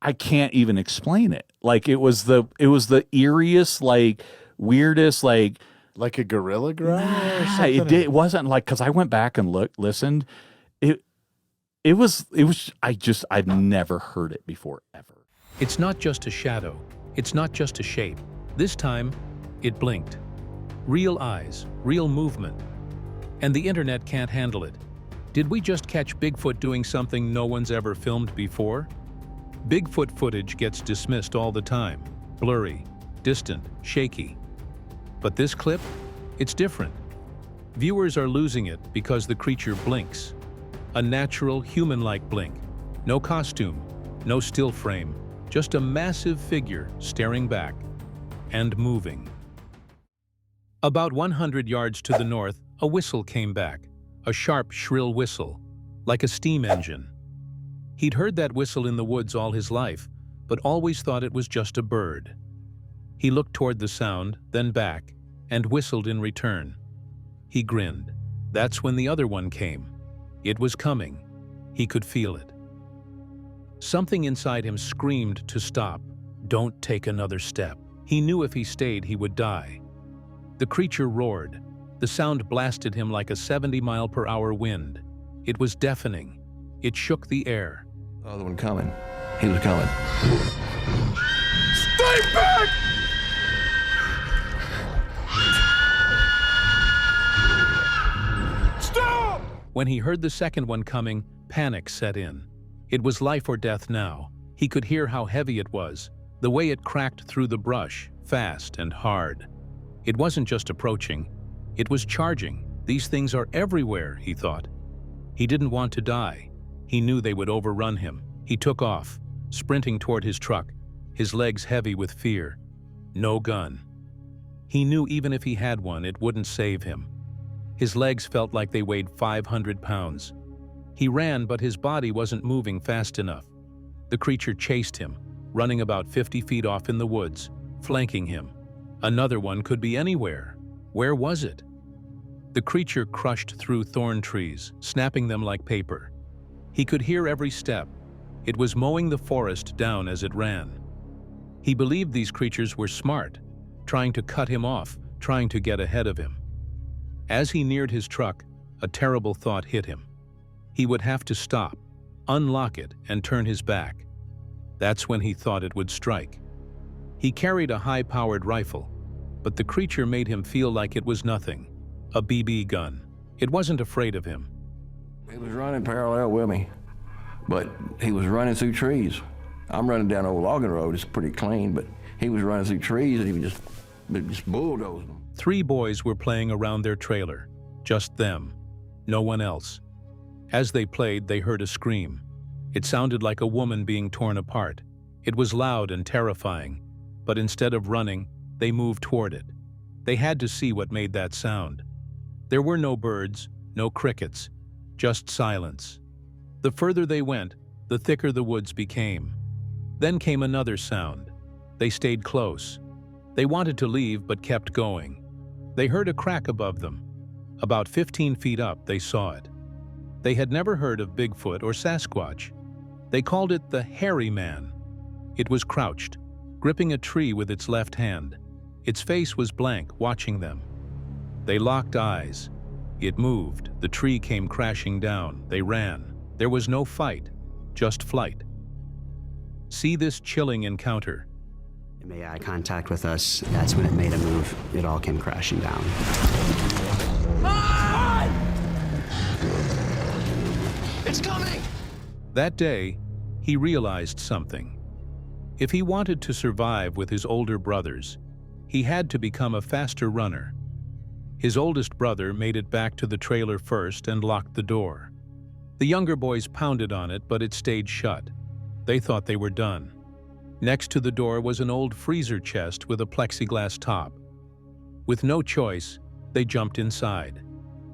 I can't even explain it. Like it was the eeriest, like weirdest, like a gorilla growl or nah, something. it wasn't like, because I went back and listened. It was I've never heard it before ever. It's not just a shadow. It's not just a shape. This time, it blinked. Real eyes, real movement. And the internet can't handle it. Did we just catch Bigfoot doing something no one's ever filmed before? Bigfoot footage gets dismissed all the time. Blurry, distant, shaky. But this clip? It's different. Viewers are losing it because the creature blinks. A natural, human-like blink. No costume, no still frame, just a massive figure staring back and moving. About 100 yards to the north, a whistle came back. A sharp, shrill whistle, like a steam engine. He'd heard that whistle in the woods all his life, but always thought it was just a bird. He looked toward the sound, then back, and whistled in return. He grinned. That's when the other one came. It was coming. He could feel it. Something inside him screamed to stop. Don't take another step. He knew if he stayed, he would die. The creature roared. The sound blasted him like a 70-mile-per-hour wind. It was deafening. It shook the air. The other one coming. He was coming. Stay back! Stop! When he heard the second one coming, panic set in. It was life or death now. He could hear how heavy it was, the way it cracked through the brush, fast and hard. It wasn't just approaching. It was charging. These things are everywhere, he thought. He didn't want to die. He knew they would overrun him. He took off, sprinting toward his truck, his legs heavy with fear. No gun. He knew even if he had one, it wouldn't save him. His legs felt like they weighed 500 pounds. He ran, but his body wasn't moving fast enough. The creature chased him, running about 50 feet off in the woods, flanking him. Another one could be anywhere. Where was it? The creature crushed through thorn trees, snapping them like paper. He could hear every step. It was mowing the forest down as it ran. He believed these creatures were smart, trying to cut him off, trying to get ahead of him. As he neared his truck, a terrible thought hit him. He would have to stop, unlock it, and turn his back. That's when he thought it would strike. He carried a high-powered rifle, but the creature made him feel like it was nothing. A BB gun. It wasn't afraid of him. He was running parallel with me, but he was running through trees. I'm running down old logging road. It's pretty clean, but he was running through trees and he was just bulldozing them. 3 boys were playing around their trailer. Just them. No one else. As they played, they heard a scream. It sounded like a woman being torn apart. It was loud and terrifying, but instead of running, they moved toward it. They had to see what made that sound. There were no birds, no crickets, just silence. The further they went, the thicker the woods became. Then came another sound. They stayed close. They wanted to leave but kept going. They heard a crack above them. About 15 feet up, they saw it. They had never heard of Bigfoot or Sasquatch. They called it the hairy man. It was crouched, gripping a tree with its left hand. Its face was blank, watching them. They locked eyes. It moved. The tree came crashing down. They ran. There was no fight, just flight. See this chilling encounter. It made eye contact with us. That's when it made a move. It all came crashing down. It's coming! That day, he realized something. If he wanted to survive with his older brothers, he had to become a faster runner. His oldest brother made it back to the trailer first and locked the door. The younger boys pounded on it, but it stayed shut. They thought they were done. Next to the door was an old freezer chest with a plexiglass top. With no choice, they jumped inside.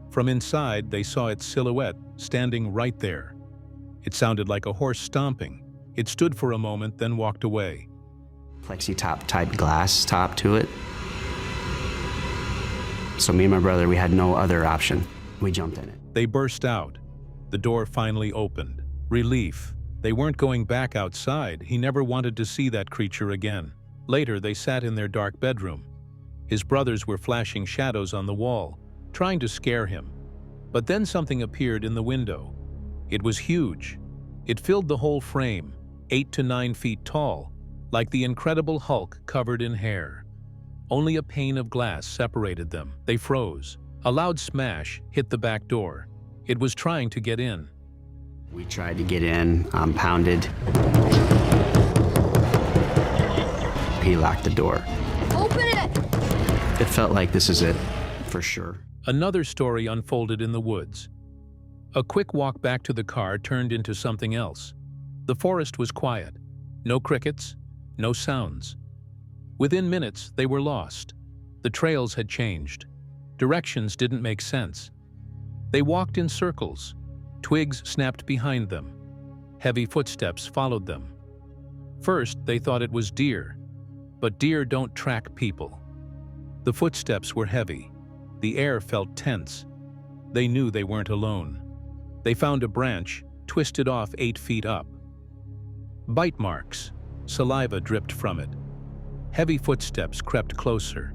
From inside, they saw its silhouette standing right there. It sounded like a horse stomping. It stood for a moment, then walked away. Plexi top type glass top to it. So me and my brother, we had no other option. We jumped in it. They burst out. The door finally opened. Relief. They weren't going back outside. He never wanted to see that creature again. Later, they sat in their dark bedroom. His brothers were flashing shadows on the wall, trying to scare him. But then something appeared in the window. It was huge. It filled the whole frame, 8 to 9 feet tall, like the Incredible Hulk covered in hair. Only a pane of glass separated them. They froze. A loud smash hit the back door. It was trying to get in. We tried to get in, pounded. He locked the door. Open it! It felt like this is it, for sure. Another story unfolded in the woods. A quick walk back to the car turned into something else. The forest was quiet. No crickets, no sounds. Within minutes, they were lost. The trails had changed. Directions didn't make sense. They walked in circles. Twigs snapped behind them. Heavy footsteps followed them. First, they thought it was deer. But deer don't track people. The footsteps were heavy. The air felt tense. They knew they weren't alone. They found a branch, twisted off 8 feet up. Bite marks. Saliva dripped from it. Heavy footsteps crept closer,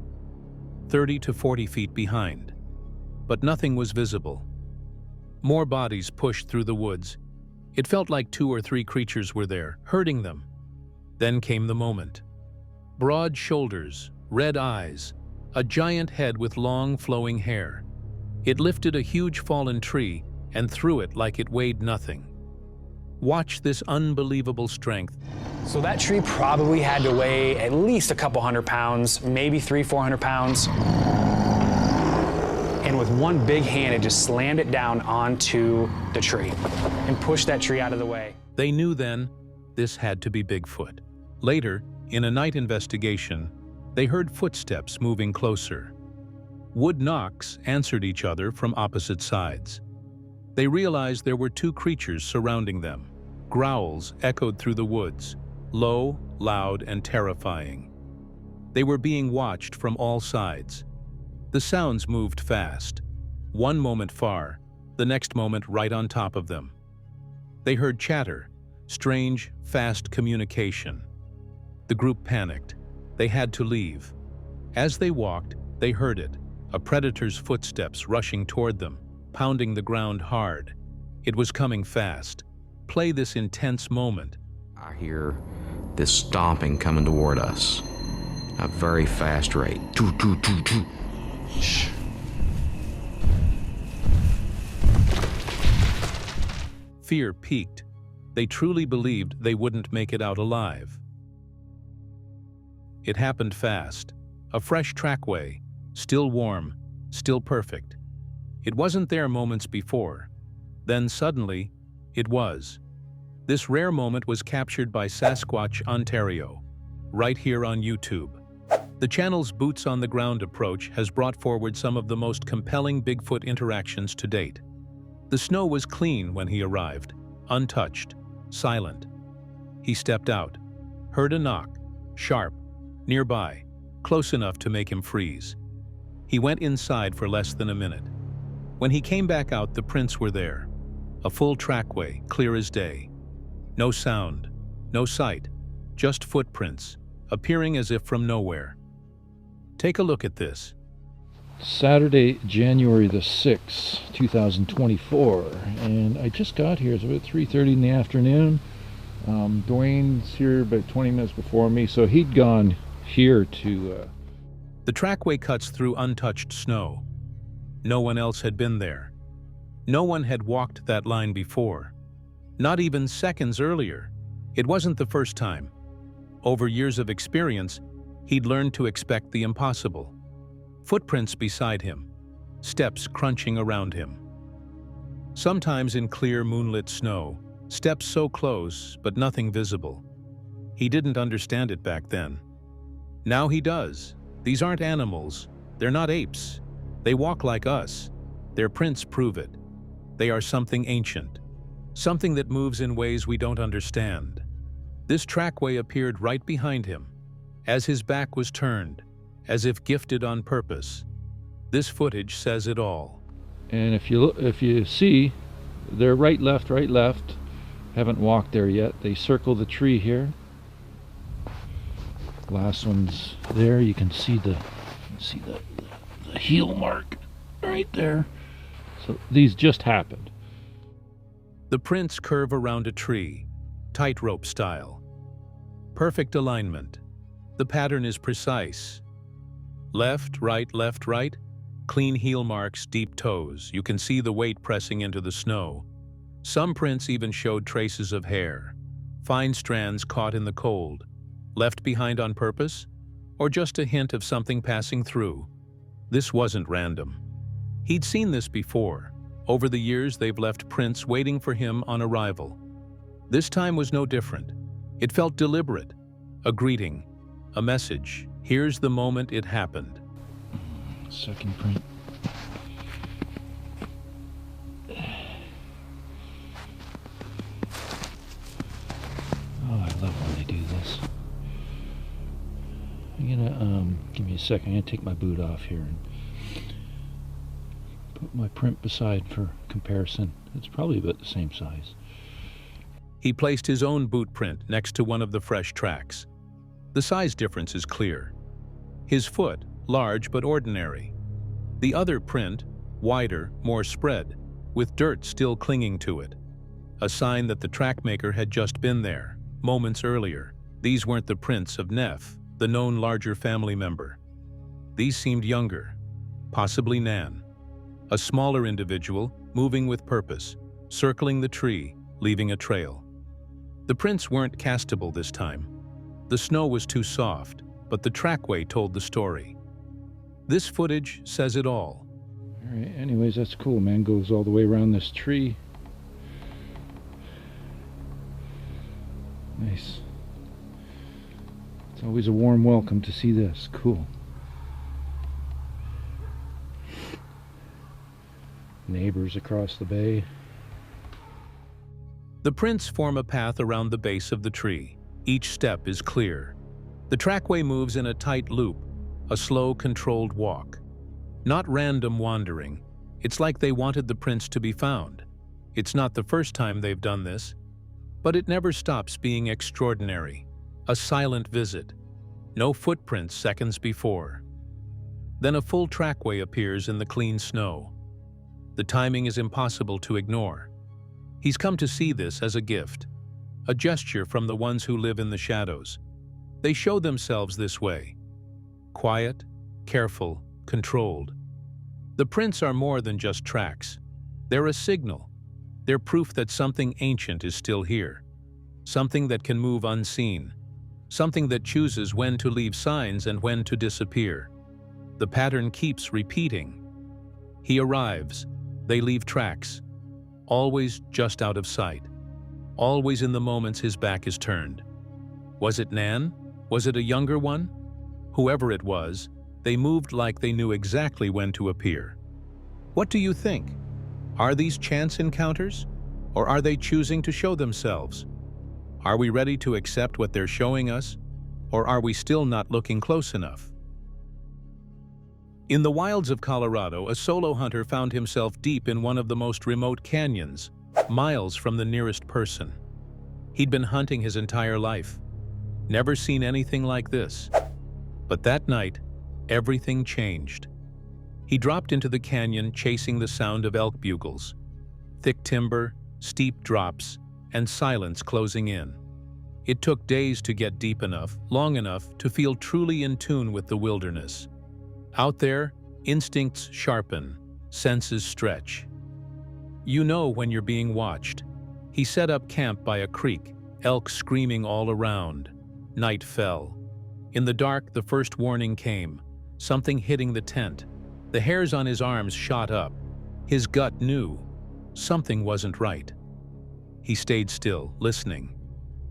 30 to 40 feet behind. But nothing was visible. More bodies pushed through the woods. It felt like 2 or 3 creatures were there, herding them. Then came the moment. Broad shoulders, red eyes, a giant head with long flowing hair. It lifted a huge fallen tree and threw it like it weighed nothing. Watch this unbelievable strength. So that tree probably had to weigh at least a couple 100 pounds, maybe 300-400 pounds. And with one big hand, it just slammed it down onto the tree and pushed that tree out of the way. They knew then this had to be Bigfoot. Later, in a night investigation, they heard footsteps moving closer. Wood knocks answered each other from opposite sides. They realized there were 2 creatures surrounding them. Growls echoed through the woods, low, loud, and terrifying. They were being watched from all sides. The sounds moved fast. One moment far, the next moment right on top of them. They heard chatter, strange, fast communication. The group panicked. They had to leave. As they walked, they heard it, a predator's footsteps rushing toward them, pounding the ground hard. It was coming fast. Play this intense moment. I hear this stomping coming toward us, a very fast rate. Doo, doo, doo, doo. Shh. Fear peaked. They truly believed they wouldn't make it out alive. It happened fast. A fresh trackway, still warm, still perfect. It wasn't there moments before. Then suddenly, it was. This rare moment was captured by Sasquatch, Ontario, right here on YouTube. The channel's boots-on-the-ground approach has brought forward some of the most compelling Bigfoot interactions to date. The snow was clean when he arrived, untouched, silent. He stepped out, heard a knock, sharp, nearby, close enough to make him freeze. He went inside for less than a minute. When he came back out, the prints were there. A full trackway, clear as day. No sound, no sight, just footprints, appearing as if from nowhere. Take a look at this. Saturday, January the 6th, 2024, and I just got here. It's about 3:30 in the afternoon. Dwayne's here about 20 minutes before me, so he'd gone here to... The trackway cuts through untouched snow. No one else had been there. No one had walked that line before. Not even seconds earlier. It wasn't the first time. Over years of experience, he'd learned to expect the impossible. Footprints beside him, steps crunching around him. Sometimes in clear moonlit snow, steps so close but nothing visible. He didn't understand it back then. Now he does. These aren't animals. They're not apes. They walk like us. Their prints prove it. They are something ancient, something that moves in ways we don't understand. This trackway appeared right behind him, as his back was turned, as if gifted on purpose. This footage says it all. And if you see, they're right, left, Haven't walked there yet. They circle the tree here. Last one's there. You can see the heel mark right there. So these just happened. The prints curve around a tree, tightrope style. Perfect alignment. The pattern is precise. Left, right, clean heel marks, deep toes. You can see the weight pressing into the snow. Some prints even showed traces of hair, fine strands caught in the cold, left behind on purpose, or just a hint of something passing through. This wasn't random. He'd seen this before. Over the years, they've left prints waiting for him on arrival. This time was no different. It felt deliberate, a greeting, a message. Here's the moment it happened. Second print. Oh, I love when they do this. I'm gonna, give me a second. I'm gonna take my boot off here and put my print beside for comparison. It's probably about the same size. He placed his own boot print next to one of the fresh tracks. The size difference is clear. His foot, large but ordinary. The other print, wider, more spread, with dirt still clinging to it. A sign that the track maker had just been there, moments earlier. These weren't the prints of Neff, the known larger family member. These seemed younger, possibly Nan. A smaller individual, moving with purpose, circling the tree, leaving a trail. The prints weren't castable this time. The snow was too soft, but the trackway told the story. This footage says it all. All right, anyways, that's cool, man. Goes all the way around this tree. Nice. It's always a warm welcome to see this. Cool. Neighbors across the bay. The prints form a path around the base of the tree. Each step is clear. The trackway moves in a tight loop, a slow, controlled walk. Not random wandering. It's like they wanted the prints to be found. It's not the first time they've done this, but it never stops being extraordinary. A silent visit. No footprints seconds before. Then a full trackway appears in the clean snow. The timing is impossible to ignore. He's come to see this as a gift, a gesture from the ones who live in the shadows. They show themselves this way. Quiet, careful, controlled. The prints are more than just tracks. They're a signal. They're proof that something ancient is still here. Something that can move unseen. Something that chooses when to leave signs and when to disappear. The pattern keeps repeating. He arrives. They leave tracks. Always just out of sight. Always in the moments his back is turned. Was it Nan? Was it a younger one? Whoever it was, they moved like they knew exactly when to appear. What do you think? Are these chance encounters? Or are they choosing to show themselves? Are we ready to accept what they're showing us? Or are we still not looking close enough? In the wilds of Colorado, a solo hunter found himself deep in one of the most remote canyons, miles from the nearest person. He'd been hunting his entire life. Never seen anything like this. But that night, everything changed. He dropped into the canyon chasing the sound of elk bugles. Thick timber, steep drops, and silence closing in. It took days to get deep enough, long enough, to feel truly in tune with the wilderness. Out there, instincts sharpen, senses stretch. You know when you're being watched. He set up camp by a creek, elk screaming all around. Night fell. In the dark, the first warning came, something hitting the tent. The hairs on his arms shot up. His gut knew something wasn't right. He stayed still, listening.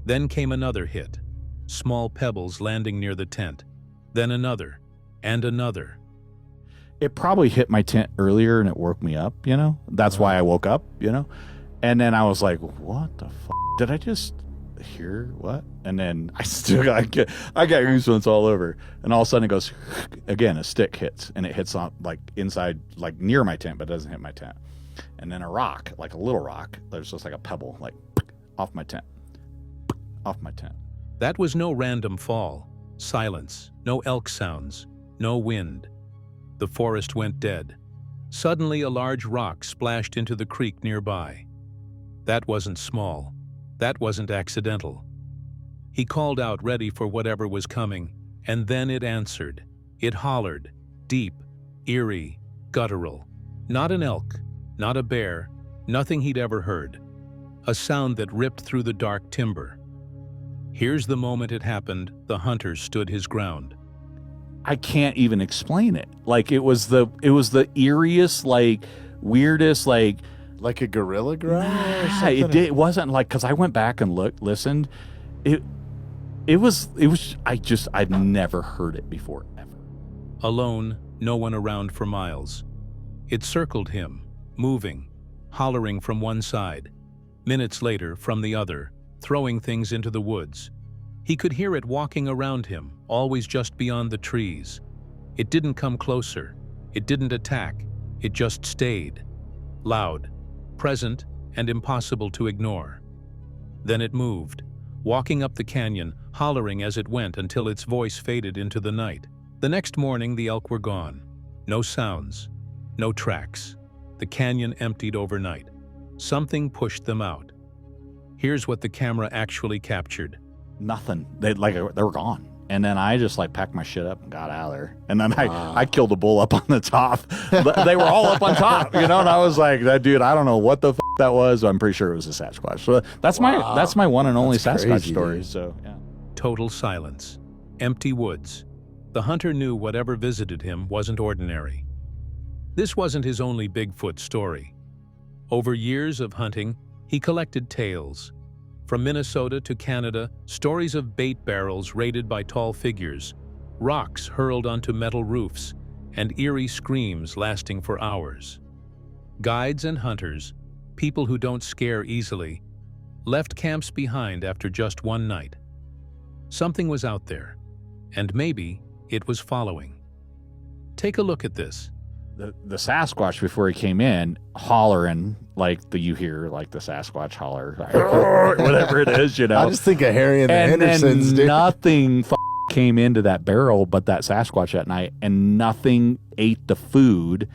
Then came another hit, small pebbles landing near the tent. Then another, and another. It probably hit my tent earlier and it woke me up, you know? That's why I woke up, you know? And then I was like, what the f***? Did I just hear what? And then I got goosebumps all over. And all of a sudden it goes, again, a stick hits. And it hits on, like, inside, like, near my tent, but it doesn't hit my tent. And then a rock, like a little rock, there's just like a pebble, like, off my tent. Off my tent. That was no random fall. Silence, no elk sounds, no wind. The forest went dead. Suddenly, a large rock splashed into the creek nearby. That wasn't small. That wasn't accidental. He called out, ready for whatever was coming, and then it answered. It hollered, deep, eerie, guttural. Not an elk, not a bear, nothing he'd ever heard. A sound that ripped through the dark timber. Here's the moment it happened. The hunter stood his ground. I can't even explain it. Like it was the eeriest, like weirdest, like a gorilla growl or nah, something? it wasn't like, because I went back and listened. It was I've never heard it before ever. Alone, no one around for miles. It circled him, moving, hollering from one side. Minutes later, from the other, throwing things into the woods. He could hear it walking around him, always just beyond the trees. It didn't come closer. It didn't attack. It just stayed. Loud, present, and impossible to ignore. Then it moved, walking up the canyon, hollering as it went until its voice faded into the night. The next morning, the elk were gone. No sounds, no tracks. The canyon emptied overnight. Something pushed them out. Here's what the camera actually captured. Nothing. They were gone. And then I just like packed my shit up and got out of there. And then I killed a bull up on the top. They were all up on top, you know. And I was like, that dude, I don't know what the that was. I'm pretty sure it was a Sasquatch. So that's my one and only That's Sasquatch crazy, story. dude. So yeah. Total silence. Empty woods. The hunter knew whatever visited him wasn't ordinary. This wasn't his only Bigfoot story. Over years of hunting, he collected tales. From Minnesota to Canada, stories of bait barrels raided by tall figures, rocks hurled onto metal roofs, and eerie screams lasting for hours. Guides and hunters, people who don't scare easily, left camps behind after just one night. Something was out there, and maybe it was following. Take a look at this. The Sasquatch, before he came in, hollering like you hear like the Sasquatch holler, whatever it is, you know. I just think of Harry and the and Hendersons, then dude. nothing came into that barrel but that Sasquatch that night, and nothing ate the food,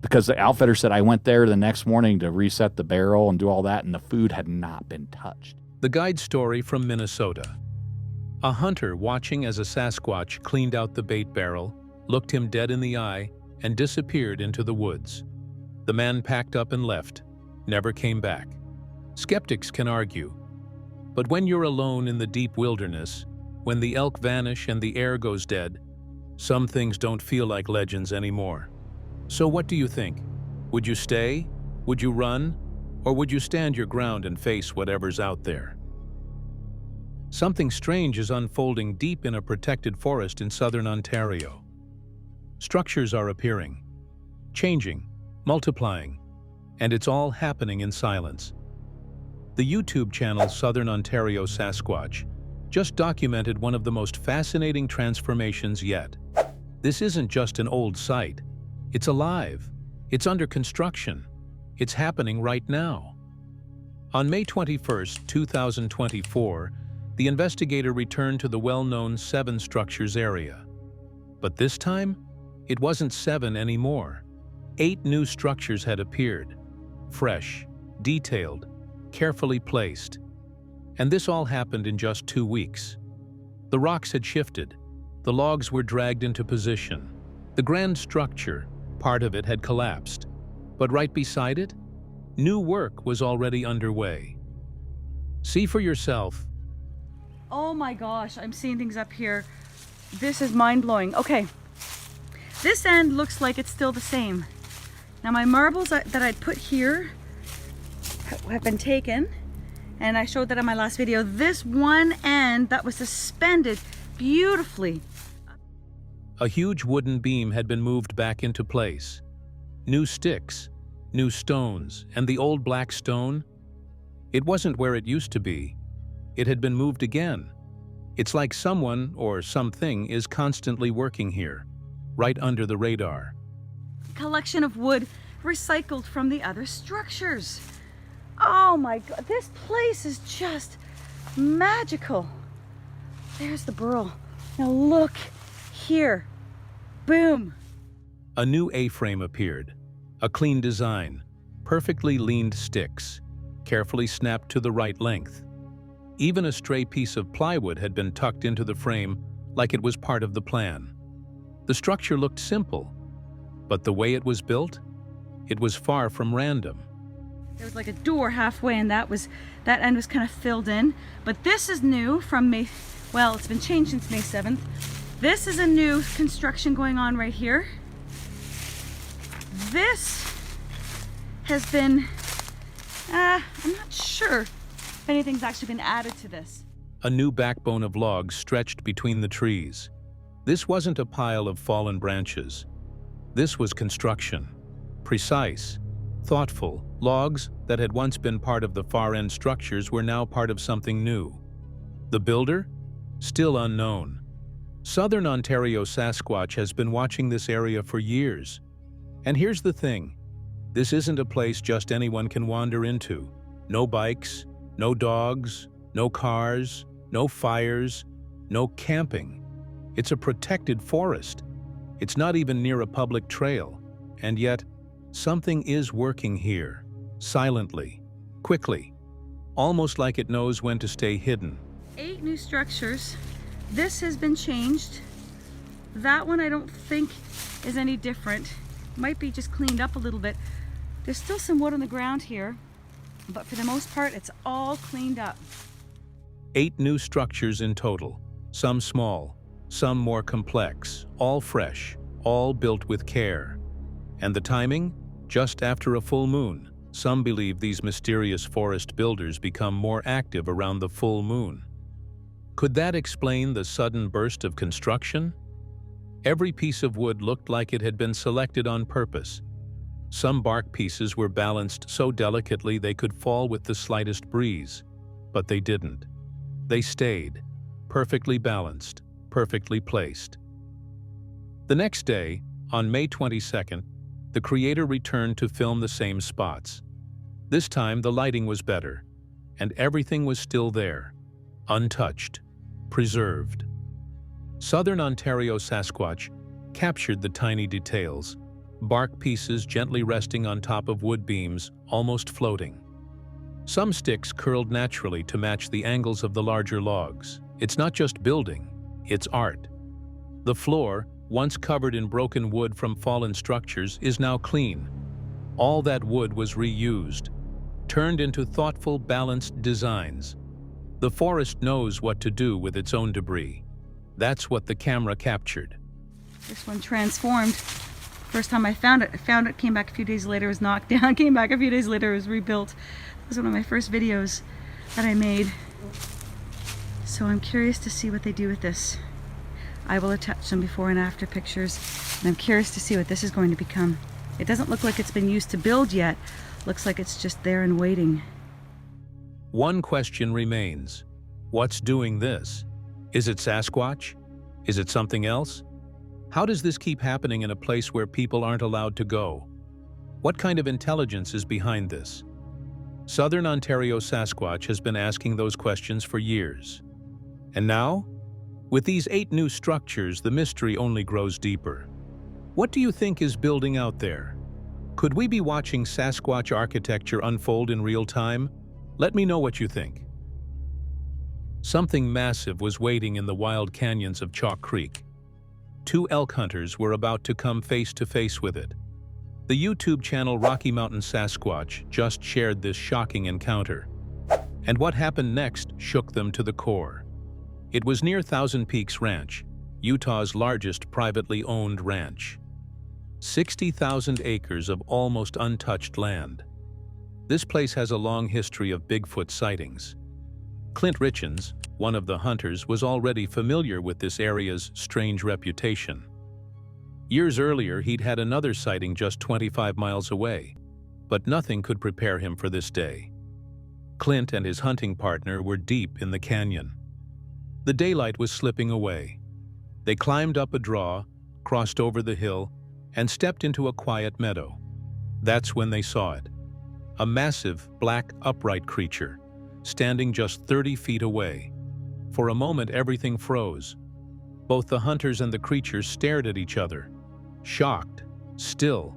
because the outfitter said I went there the next morning to reset the barrel and do all that, and the food had not been touched. The guide story from Minnesota. A hunter watching as a Sasquatch cleaned out the bait barrel, looked him dead in the eye, and disappeared into the woods. The man packed up and left, never came back. Skeptics can argue, but when you're alone in the deep wilderness, when the elk vanish and the air goes dead, some things don't feel like legends anymore. So what do you think? Would you stay? Would you run? Or would you stand your ground and face whatever's out there? Something strange is unfolding deep in a protected forest in southern Ontario. Structures are appearing, changing, multiplying, and it's all happening in silence. The YouTube channel Southern Ontario Sasquatch just documented one of the most fascinating transformations yet. This isn't just an old site. It's alive. It's under construction. It's happening right now. On May 21, 2024, the investigator returned to the well-known Seven Structures area. But this time, it wasn't 7 anymore. 8 new structures had appeared, fresh, detailed, carefully placed. And this all happened in just 2 weeks. The rocks had shifted. The logs were dragged into position. The grand structure, part of it had collapsed. But right beside it, new work was already underway. See for yourself. Oh my gosh, I'm seeing things up here. This is mind-blowing. Okay, this end looks like it's still the same. Now my marbles that I'd put here have been taken, and I showed that in my last video. This one end that was suspended beautifully. A huge wooden beam had been moved back into place. New sticks, new stones, and the old black stone, it wasn't where it used to be. It had been moved again. It's like someone or something is constantly working here, right under the radar. Collection of wood recycled from the other structures. Oh my God, this place is just magical. There's the burl. Now look here. Boom. A new A-frame appeared, a clean design, perfectly leaned sticks, carefully snapped to the right length. Even a stray piece of plywood had been tucked into the frame like it was part of the plan. The structure looked simple, but the way it was built, it was far from random. There was like a door halfway, and that end was kind of filled in. But this is new from May, well, it's been changed since May 7th. This is a new construction going on right here. This has been, I'm not sure if anything's actually been added to this. A new backbone of logs stretched between the trees. This wasn't a pile of fallen branches. This was construction. Precise, thoughtful. Logs that had once been part of the far-end structures were now part of something new. The builder? Still unknown. Southern Ontario Sasquatch has been watching this area for years. And here's the thing. This isn't a place just anyone can wander into. No bikes, no dogs, no cars, no fires, no camping. It's a protected forest. It's not even near a public trail. And yet, something is working here, silently, quickly, almost like it knows when to stay hidden. 8 new structures. This has been changed. That one I don't think is any different. Might be just cleaned up a little bit. There's still some wood on the ground here, but for the most part, it's all cleaned up. 8 new structures in total, some small, some more complex, all fresh, all built with care. And the timing? Just after a full moon. Some believe these mysterious forest builders become more active around the full moon. Could that explain the sudden burst of construction? Every piece of wood looked like it had been selected on purpose. Some bark pieces were balanced so delicately they could fall with the slightest breeze, but they didn't. They stayed, perfectly balanced, perfectly placed. The next day, on May 22nd, the creator returned to film the same spots. This time the lighting was better, and everything was still there, untouched, preserved. Southern Ontario Sasquatch captured the tiny details, bark pieces gently resting on top of wood beams, almost floating. Some sticks curled naturally to match the angles of the larger logs. It's not just building, it's art. The floor, once covered in broken wood from fallen structures, is now clean. All that wood was reused, turned into thoughtful, balanced designs. The forest knows what to do with its own debris. That's what the camera captured. This one transformed. First time I found it, came back a few days later, was knocked down, came back a few days later, was rebuilt. It was one of my first videos that I made. So I'm curious to see what they do with this. I will attach some before and after pictures, and I'm curious to see what this is going to become. It doesn't look like it's been used to build yet. Looks like it's just there and waiting. One question remains. What's doing this? Is it Sasquatch? Is it something else? How does this keep happening in a place where people aren't allowed to go? What kind of intelligence is behind this? Southern Ontario Sasquatch has been asking those questions for years. And now, with these 8 new structures, the mystery only grows deeper. What do you think is building out there? Could we be watching Sasquatch architecture unfold in real time? Let me know what you think. Something massive was waiting in the wild canyons of Chalk Creek. 2 elk hunters were about to come face to face with it. The YouTube channel Rocky Mountain Sasquatch just shared this shocking encounter. And what happened next shook them to the core. It was near Thousand Peaks Ranch, Utah's largest privately owned ranch. 60,000 acres of almost untouched land. This place has a long history of Bigfoot sightings. Clint Richens, one of the hunters, was already familiar with this area's strange reputation. Years earlier, he'd had another sighting just 25 miles away, but nothing could prepare him for this day. Clint and his hunting partner were deep in the canyon. The daylight was slipping away. They climbed up a draw, crossed over the hill, and stepped into a quiet meadow. That's when they saw it. a massive, black, upright creature, standing just 30 feet away. For a moment, everything froze. Both the hunters and the creature stared at each other, shocked, still.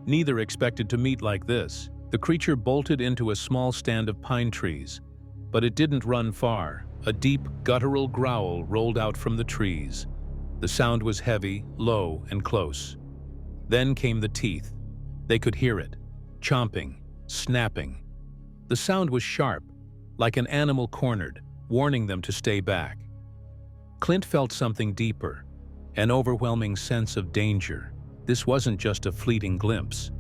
Neither expected to meet like this. The creature bolted into a small stand of pine trees, but it didn't run far. A deep, guttural growl rolled out from the trees. The sound was heavy, low, and close. Then came the teeth. They could hear it, chomping, snapping. The sound was sharp, like an animal cornered, warning them to stay back. Clint felt something deeper, an overwhelming sense of danger. This wasn't just a fleeting glimpse.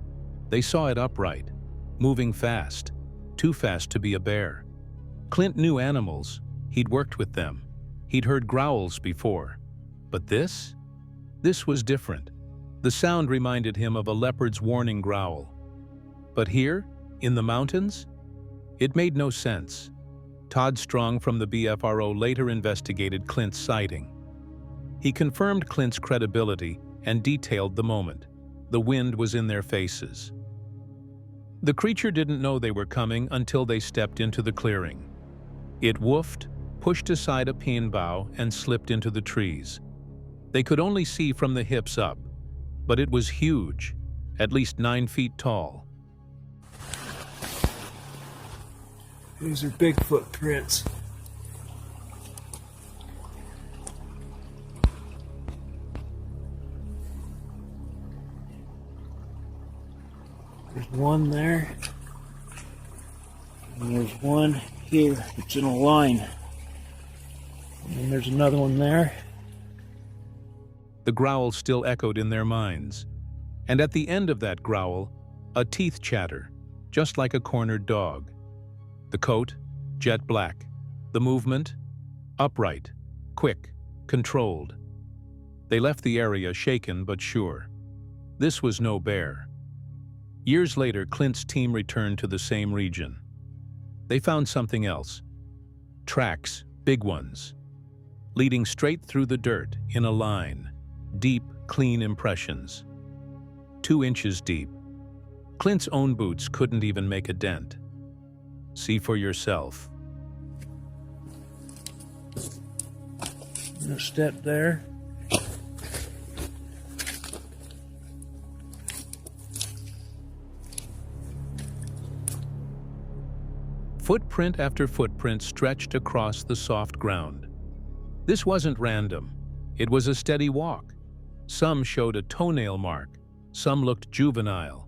They saw it upright, moving fast, too fast to be a bear. Clint knew animals. He'd worked with them. He'd heard growls before. But this was different. The sound reminded him of a leopard's warning growl. But here, in the mountains, it made no sense. Todd Strong from the BFRO later investigated Clint's sighting. He confirmed Clint's credibility and detailed the moment. The wind was in their faces. The creature didn't know they were coming until they stepped into the clearing. It woofed, pushed aside a pine bough, and slipped into the trees. They could only see from the hips up, but it was huge, at least 9 feet tall. These are Bigfoot prints. There's one there, and there's one here. It's in a line. And then there's another one there. The growl still echoed in their minds. And at the end of that growl, a teeth chatter, just like a cornered dog. The coat, jet black. The movement, upright, quick, controlled. They left the area shaken but sure. This was no bear. Years later, Clint's team returned to the same region. They found something else. Tracks, big ones, leading straight through the dirt in a line. Deep, clean impressions. 2 inches deep. Clint's own boots couldn't even make a dent. See for yourself. No step there. Footprint after footprint stretched across the soft ground. This wasn't random. It was a steady walk. Some showed a toenail mark. Some looked juvenile.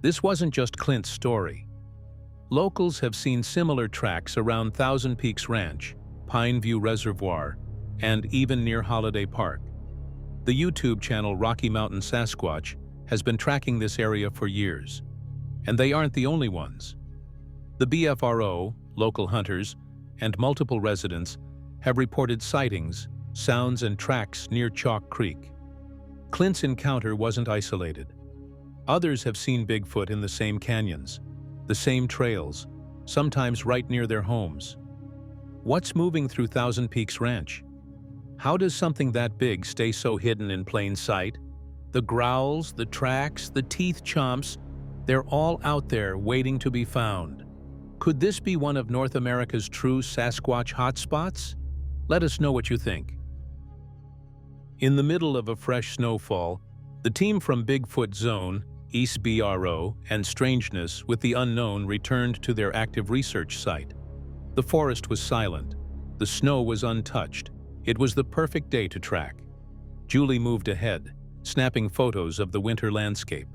This wasn't just Clint's story. Locals have seen similar tracks around Thousand Peaks Ranch, Pine View Reservoir, and even near Holiday Park. The YouTube channel Rocky Mountain Sasquatch has been tracking this area for years. And they aren't the only ones. The BFRO, local hunters, and multiple residents have reported sightings, sounds, and tracks near Chalk Creek. Clint's encounter wasn't isolated. Others have seen Bigfoot in the same canyons, the same trails, sometimes right near their homes. What's moving through Thousand Peaks Ranch? How does something that big stay so hidden in plain sight? The growls, the tracks, the teeth chomps, they're all out there waiting to be found. Could this be one of North America's true Sasquatch hotspots? Let us know what you think. In the middle of a fresh snowfall, the team from Bigfoot Zone, East BRO, and Strangeness with the Unknown returned to their active research site. The forest was silent. The snow was untouched. It was the perfect day to track. Julie moved ahead, snapping photos of the winter landscape.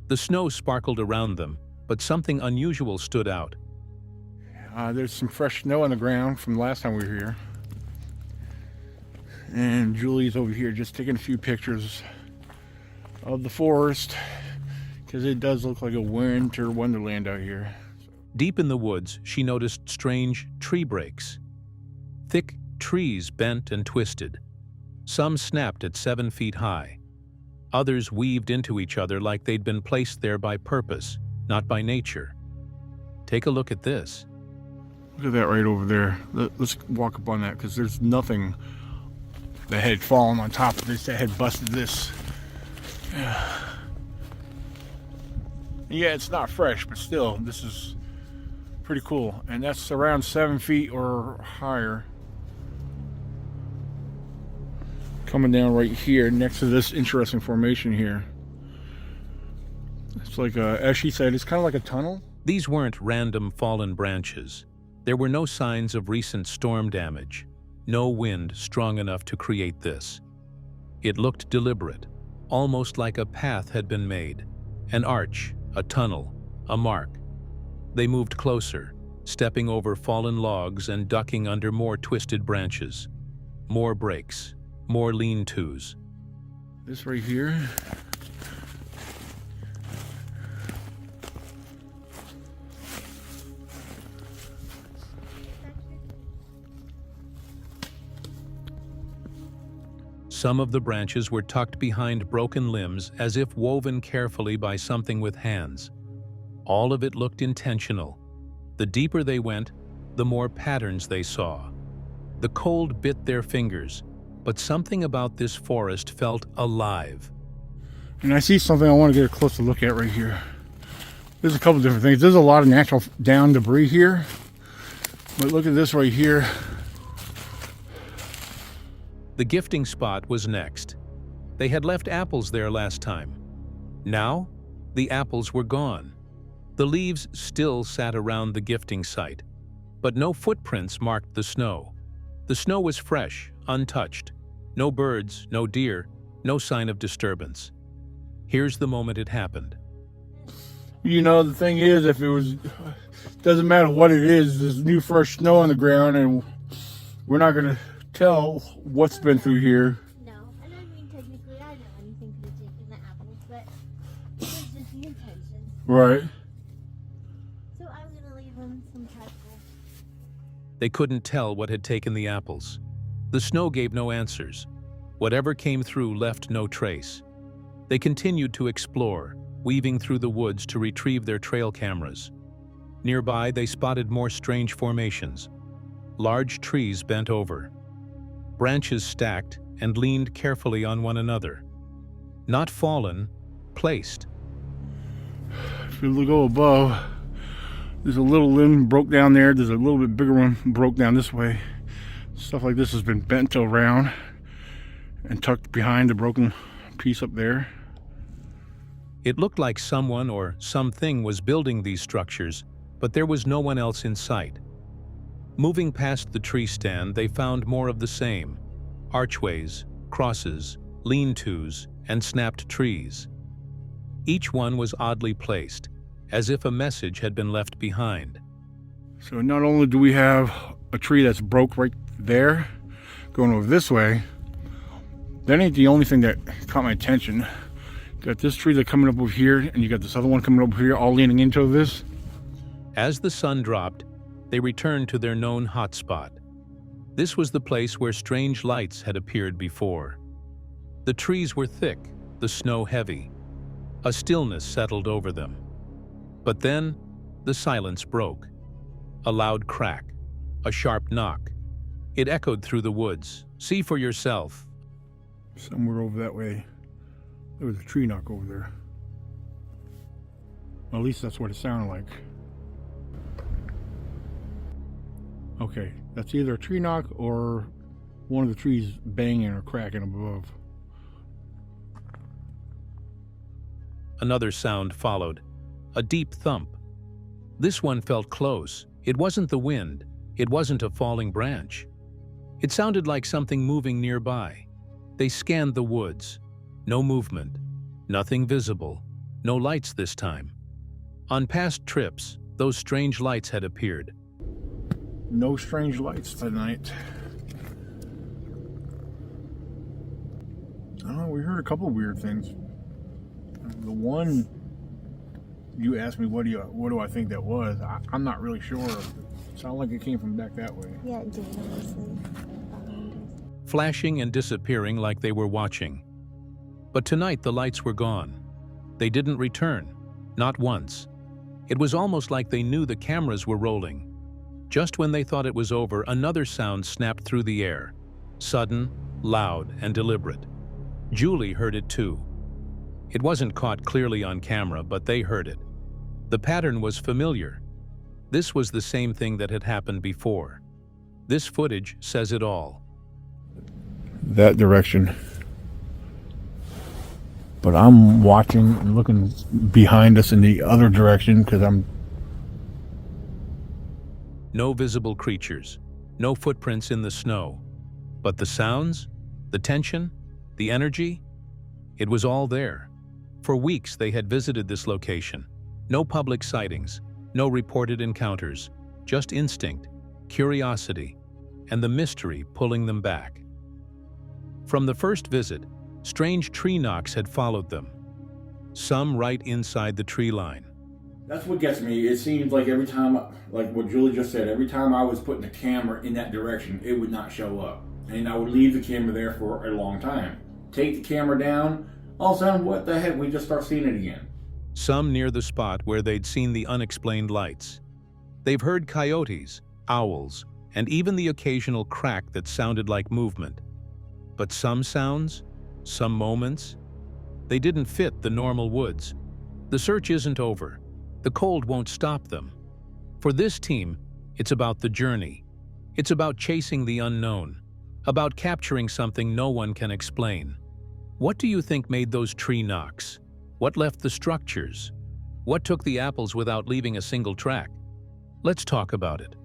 The snow sparkled around them, but something unusual stood out. There's some fresh snow on the ground from the last time we were here. And Julie's over here just taking a few pictures of the forest because it does look like a winter wonderland out here. Deep in the woods, she noticed strange tree breaks. Thick trees bent and twisted. Some snapped at 7 feet high. Others weaved into each other like they'd been placed there by purpose, not by nature. Take a look at this. Look at that right over there. Let's walk up on that because there's nothing that had fallen on top of this that had busted this. Yeah, it's not fresh, but still, this is pretty cool. And that's around 7 feet or higher. Coming down right here next to this interesting formation here. It's like, as she said, it's kind of like a tunnel. These weren't random fallen branches. There were no signs of recent storm damage, no wind strong enough to create this. It looked deliberate, almost like a path had been made, an arch, a tunnel, a mark. They moved closer, stepping over fallen logs and ducking under more twisted branches. More breaks, more lean-tos. This right here. Some of the branches were tucked behind broken limbs as if woven carefully by something with hands. All of it looked intentional. The deeper they went, the more patterns they saw. The cold bit their fingers, but something about this forest felt alive. And I see something I want to get a closer look at right here. There's a couple different things. There's a lot of natural down debris here. But look at this right here. The gifting spot was next. They had left apples there last time. Now, the apples were gone. The leaves still sat around the gifting site, but no footprints marked the snow. The snow was fresh, untouched. No birds, no deer, no sign of disturbance. Here's the moment it happened. You know, the thing is, if it was, doesn't matter what it is, there's new fresh snow on the ground, and we're not going to tell what's been through here. No, and I mean, technically, I know anything could have taken the apples, but it was just the intention. Right. So I'm going to leave them some pretzel. They couldn't tell what had taken the apples. The snow gave no answers. Whatever came through left no trace. They continued to explore, weaving through the woods to retrieve their trail cameras. Nearby, they spotted more strange formations. Large trees bent over. Branches stacked and leaned carefully on one another. Not fallen, placed. If you go above, there's a little limb broke down there. There's a little bit bigger one broke down this way. Stuff like this has been bent around and tucked behind the broken piece up there. It looked like someone or something was building these structures, but there was no one else in sight. Moving past the tree stand, they found more of the same. Archways, crosses, lean-tos, and snapped trees. Each one was oddly placed, as if a message had been left behind. So not only do we have a tree that's broke right there, going over this way, that ain't the only thing that caught my attention. You got this tree that's coming up over here, and you got this other one coming up over here, all leaning into this. As the sun dropped, they returned to their known hotspot. This was the place where strange lights had appeared before. The trees were thick, the snow heavy. A stillness settled over them. But then, the silence broke. A loud crack, a sharp knock. It echoed through the woods. See for yourself. Somewhere over that way, there was a tree knock over there. Well, at least that's what it sounded like. Okay, that's either a tree knock or one of the trees banging or cracking above. Another sound followed, a deep thump. This one felt close. It wasn't the wind. It wasn't a falling branch. It sounded like something moving nearby. They scanned the woods. No movement, nothing visible, no lights this time. On past trips, those strange lights had appeared. No strange lights tonight. I don't know, we heard a couple of weird things. The one you asked me, what do I think that was? I'm not really sure. It sounded like it came from back that way. Yeah, it did, honestly. Flashing and disappearing like they were watching. But tonight the lights were gone. They didn't return, not once. It was almost like they knew the cameras were rolling. Just when they thought it was over, another sound snapped through the air. Sudden, loud, and deliberate. Julie heard it too. It wasn't caught clearly on camera, but they heard it. The pattern was familiar. This was the same thing that had happened before. This footage says it all. That direction. But I'm watching and looking behind us in the other direction because I'm... No visible creatures, no footprints in the snow. But the sounds, the tension, the energy, it was all there. For weeks they had visited this location. No public sightings, no reported encounters, just instinct, curiosity, and the mystery pulling them back. From the first visit, strange tree knocks had followed them, some right inside the tree line. That's what gets me. It seems like every time, like what Julie just said, every time I was putting the camera in that direction, it would not show up. And I would leave the camera there for a long time. Take the camera down, all of a sudden, what the heck, we just start seeing it again. Some near the spot where they'd seen the unexplained lights. They've heard coyotes, owls, and even the occasional crack that sounded like movement. But some sounds, some moments, they didn't fit the normal woods. The search isn't over. The cold won't stop them. For this team, it's about the journey. It's about chasing the unknown, about capturing something no one can explain. What do you think made those tree knocks? What left the structures? What took the apples without leaving a single track? Let's talk about it.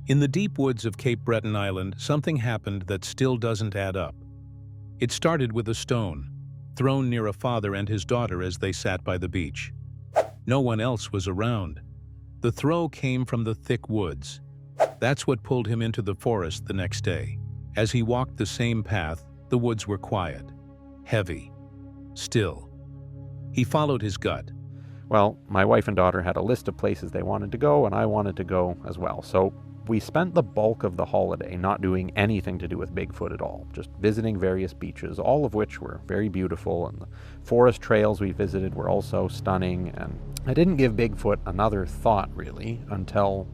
In the deep woods of Cape Breton Island, something happened that still doesn't add up. It started with a stone, thrown near a father and his daughter as they sat by the beach. No one else was around. The throw came from the thick woods. That's what pulled him into the forest the next day. As he walked the same path, the woods were quiet, heavy, still. He followed his gut. Well, my wife and daughter had a list of places they wanted to go, and I wanted to go as well. So we spent the bulk of the holiday not doing anything to do with Bigfoot at all, just visiting various beaches, all of which were very beautiful, and the forest trails we visited were also stunning, and I didn't give Bigfoot another thought, really, until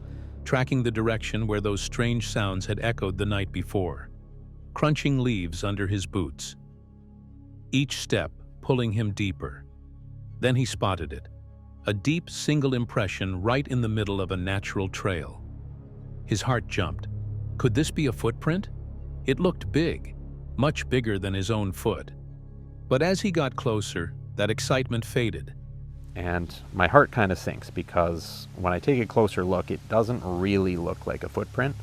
tracking the direction where those strange sounds had echoed the night before, crunching leaves under his boots. Each step pulling him deeper. Then he spotted it, a deep single impression right in the middle of a natural trail. His heart jumped. Could this be a footprint? It looked big, much bigger than his own foot. But as he got closer, that excitement faded. And my heart kind of sinks because when I take a closer look, it doesn't really look like a footprint.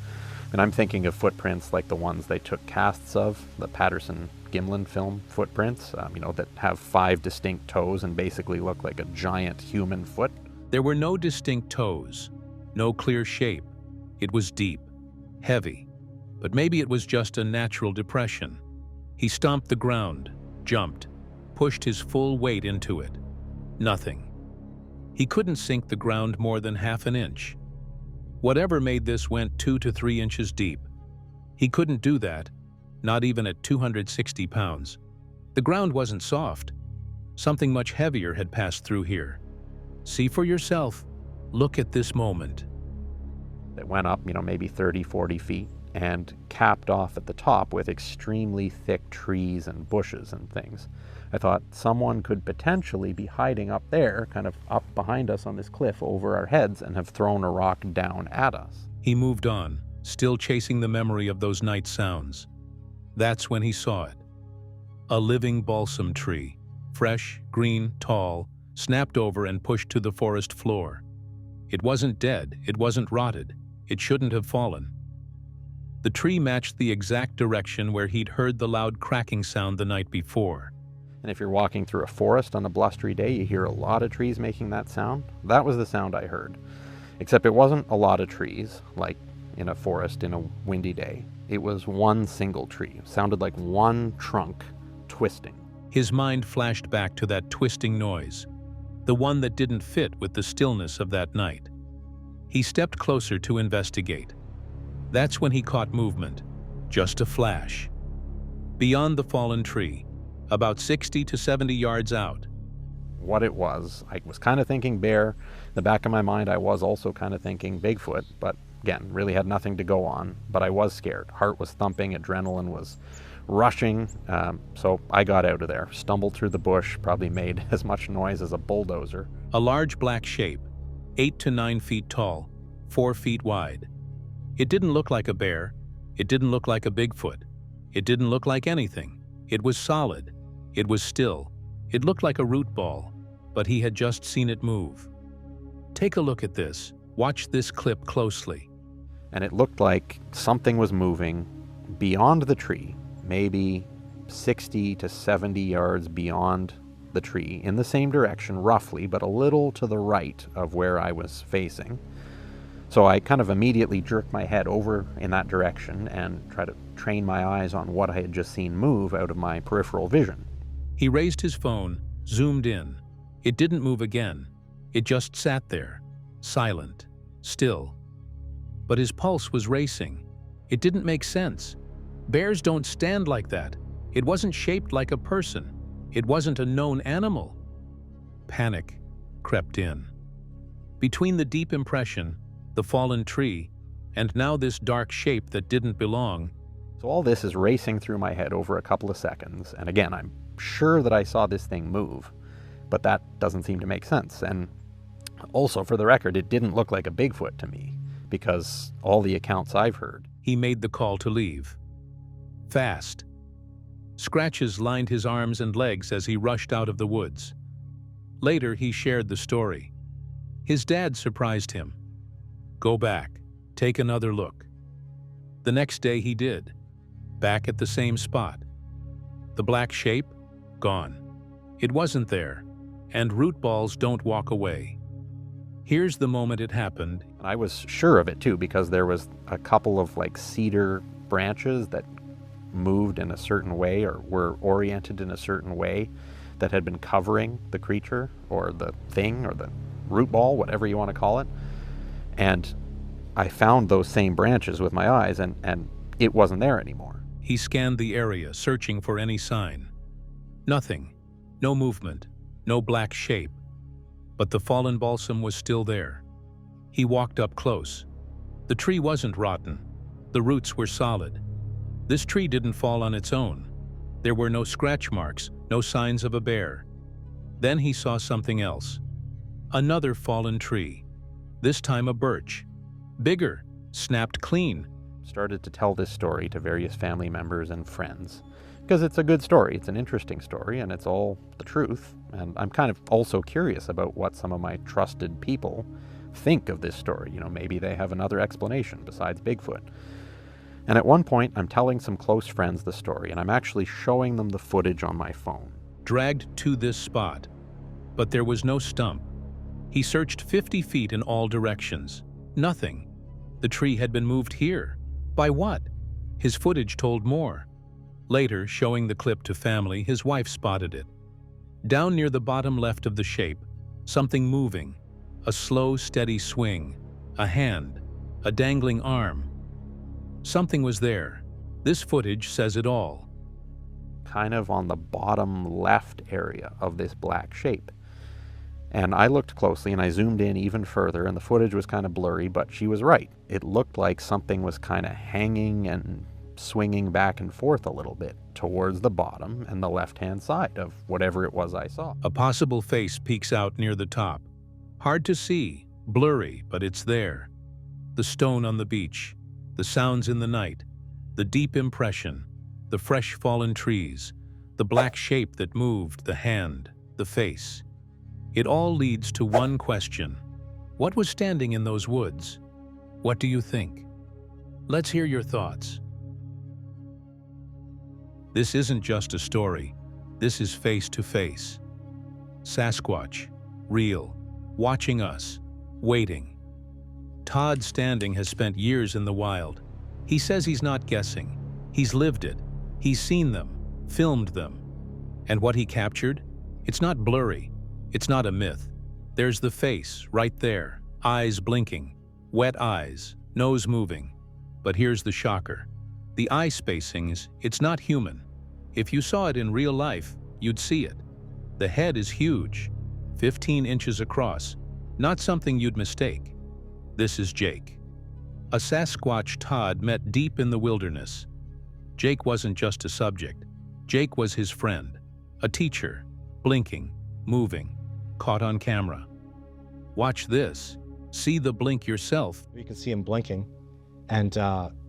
And I'm thinking of footprints like the ones they took casts of, the Patterson-Gimlin film footprints, that have 5 distinct toes and basically look like a giant human foot. There were no distinct toes, no clear shape. It was deep, heavy, but maybe it was just a natural depression. He stomped the ground, jumped, pushed his full weight into it. Nothing. He couldn't sink the ground more than half an inch. Whatever made this went 2 to 3 inches deep. He couldn't do that, not even at 260 pounds. The ground wasn't soft. Something much heavier had passed through here. See for yourself. Look at this moment. That went up, maybe 30, 40 feet, and capped off at the top with extremely thick trees and bushes and things. I thought someone could potentially be hiding up there, kind of up behind us on this cliff over our heads, and have thrown a rock down at us. He moved on, still chasing the memory of those night sounds. That's when he saw it. A living balsam tree, fresh, green, tall, snapped over and pushed to the forest floor. It wasn't dead, it wasn't rotted, it shouldn't have fallen. The tree matched the exact direction where he'd heard the loud cracking sound the night before. And if you're walking through a forest on a blustery day, you hear a lot of trees making that sound. That was the sound I heard. Except it wasn't a lot of trees, like in a forest in a windy day. It was one single tree. It sounded like one trunk twisting. His mind flashed back to that twisting noise, the one that didn't fit with the stillness of that night. He stepped closer to investigate. That's when he caught movement, just a flash. Beyond the fallen tree, about 60 to 70 yards out. What it was, I was kind of thinking bear. In the back of my mind, I was also kind of thinking Bigfoot, but again, really had nothing to go on. But I was scared. Heart was thumping, adrenaline was rushing. So I got out of there, stumbled through the bush, probably made as much noise as a bulldozer. A large black shape, 8 to 9 feet tall, 4 feet wide. It didn't look like a bear. It didn't look like a Bigfoot. It didn't look like anything. It was solid. It was still. It looked like a root ball, but he had just seen it move. Take a look at this. Watch this clip closely. And it looked like something was moving beyond the tree, maybe 60 to 70 yards beyond the tree, in the same direction roughly, but a little to the right of where I was facing. So I kind of immediately jerked my head over in that direction and tried to train my eyes on what I had just seen move out of my peripheral vision. He raised his phone, zoomed in. It didn't move again. It just sat there, silent, still. But his pulse was racing. It didn't make sense. Bears don't stand like that. It wasn't shaped like a person. It wasn't a known animal. Panic crept in. Between the deep impression, the fallen tree, and now this dark shape that didn't belong. So all this is racing through my head over a couple of seconds, and again, I'm sure that I saw this thing move, but that doesn't seem to make sense. And also, for the record, it didn't look like a Bigfoot to me, because all the accounts I've heard. He made the call to leave. Fast. Scratches lined his arms and legs as he rushed out of the woods. Later, he shared the story. His dad surprised him. Go back. Take another look. The next day he did. Back at the same spot. The black shape? Gone. It wasn't there. And root balls don't walk away. Here's the moment it happened. I was sure of it too, because there was a couple of cedar branches that moved in a certain way or were oriented in a certain way that had been covering the creature or the thing or the root ball, whatever you want to call it. And I found those same branches with my eyes, and it wasn't there anymore. He scanned the area, searching for any sign. Nothing. No movement. No black shape. But the fallen balsam was still there. He walked up close. The tree wasn't rotten. The roots were solid. This tree didn't fall on its own. There were no scratch marks, no signs of a bear. Then he saw something else. Another fallen tree. This time a birch. Bigger, snapped clean. Started to tell this story to various family members and friends. Because it's a good story, it's an interesting story, and it's all the truth. And I'm kind of also curious about what some of my trusted people think of this story. Maybe they have another explanation besides Bigfoot. And at one point, I'm telling some close friends the story, and I'm actually showing them the footage on my phone. Dragged to this spot, but there was no stump. He searched 50 feet in all directions. Nothing. The tree had been moved here. By what? His footage told more. Later, showing the clip to family, his wife spotted it. Down near the bottom left of the shape, something moving. A slow, steady swing. A hand. A dangling arm. Something was there. This footage says it all. Kind of on the bottom left area of this black shape. And I looked closely and I zoomed in even further, and the footage was kind of blurry, but she was right. It looked like something was kind of hanging and swinging back and forth a little bit towards the bottom and the left-hand side of whatever it was I saw. A possible face peeks out near the top. Hard to see, blurry, but it's there. The stone on the beach, the sounds in the night, the deep impression, the fresh fallen trees, the black shape that moved, the hand, the face. It all leads to one question. What was standing in those woods? What do you think? Let's hear your thoughts. This isn't just a story. This is face to face. Sasquatch, real, watching us, waiting. Todd Standing has spent years in the wild. He says he's not guessing. He's lived it. He's seen them, filmed them. And what he captured? It's not blurry. It's not a myth. There's the face right there, eyes blinking, wet eyes, nose moving. But here's the shocker. The eye spacings, it's not human. If you saw it in real life, you'd see it. The head is huge, 15 inches across, not something you'd mistake. This is Jake. A Sasquatch Todd met deep in the wilderness. Jake wasn't just a subject. Jake was his friend, a teacher, blinking, moving, caught on camera. Watch this. See the blink yourself. You can see him blinking, and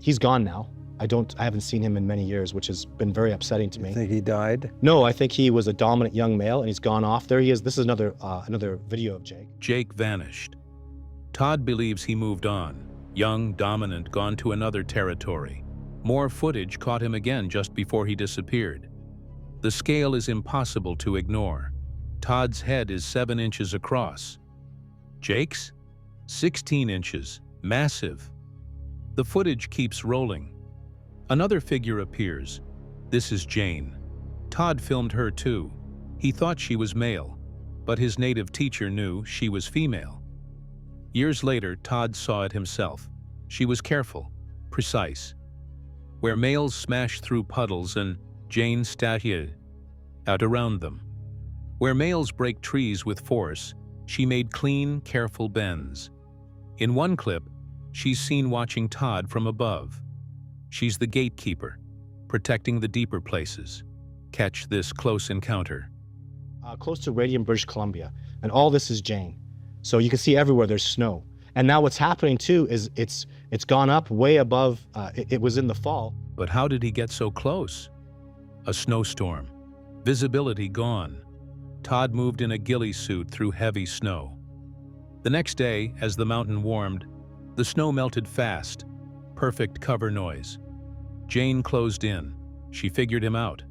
he's gone now. I haven't seen him in many years, which has been very upsetting to me. You think he died? No, I think he was a dominant young male, and he's gone off. There he is. This is another video of Jake. Jake vanished. Todd believes he moved on. Young, dominant, gone to another territory. More footage caught him again just before he disappeared. The scale is impossible to ignore. Todd's head is 7 inches across. Jake's? 16 inches. Massive. The footage keeps rolling. Another figure appears. This is Jane. Todd filmed her too. He thought she was male, but his native teacher knew she was female. Years later, Todd saw it himself. She was careful, precise. Where males smash through puddles and Jane stayed out around them. Where males break trees with force, she made clean, careful bends. In one clip, she's seen watching Todd from above. She's the gatekeeper, protecting the deeper places. Catch this close encounter. Close to Radium, British Columbia, and all this is Jane. So you can see everywhere there's snow. And now what's happening too is it's gone up way above, it was in the fall. But how did he get so close? A snowstorm. Visibility gone. Todd moved in a ghillie suit through heavy snow. The next day, as the mountain warmed, the snow melted fast. Perfect cover noise. Jane closed in. She figured him out.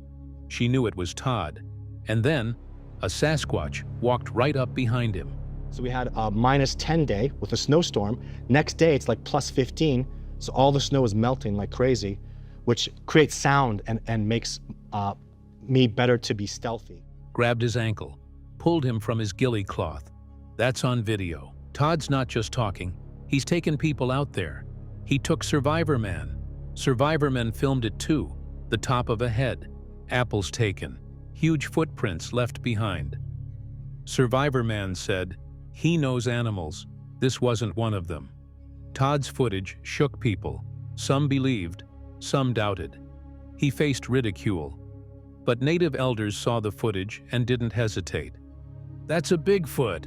She knew it was Todd. And then, a Sasquatch walked right up behind him. So we had a -10 day with a snowstorm. Next day, it's like +15. So all the snow is melting like crazy, which creates sound and makes me better to be stealthy. Grabbed his ankle, pulled him from his ghillie cloth. That's on video. Todd's not just talking. He's taken people out there. He took Survivor Man. Survivor Men filmed it too. The top of a head, apples taken, huge footprints left behind. Survivor Man said, he knows animals. This wasn't one of them. Todd's footage shook people. Some believed, some doubted. He faced ridicule. But native elders saw the footage and didn't hesitate. That's a Bigfoot.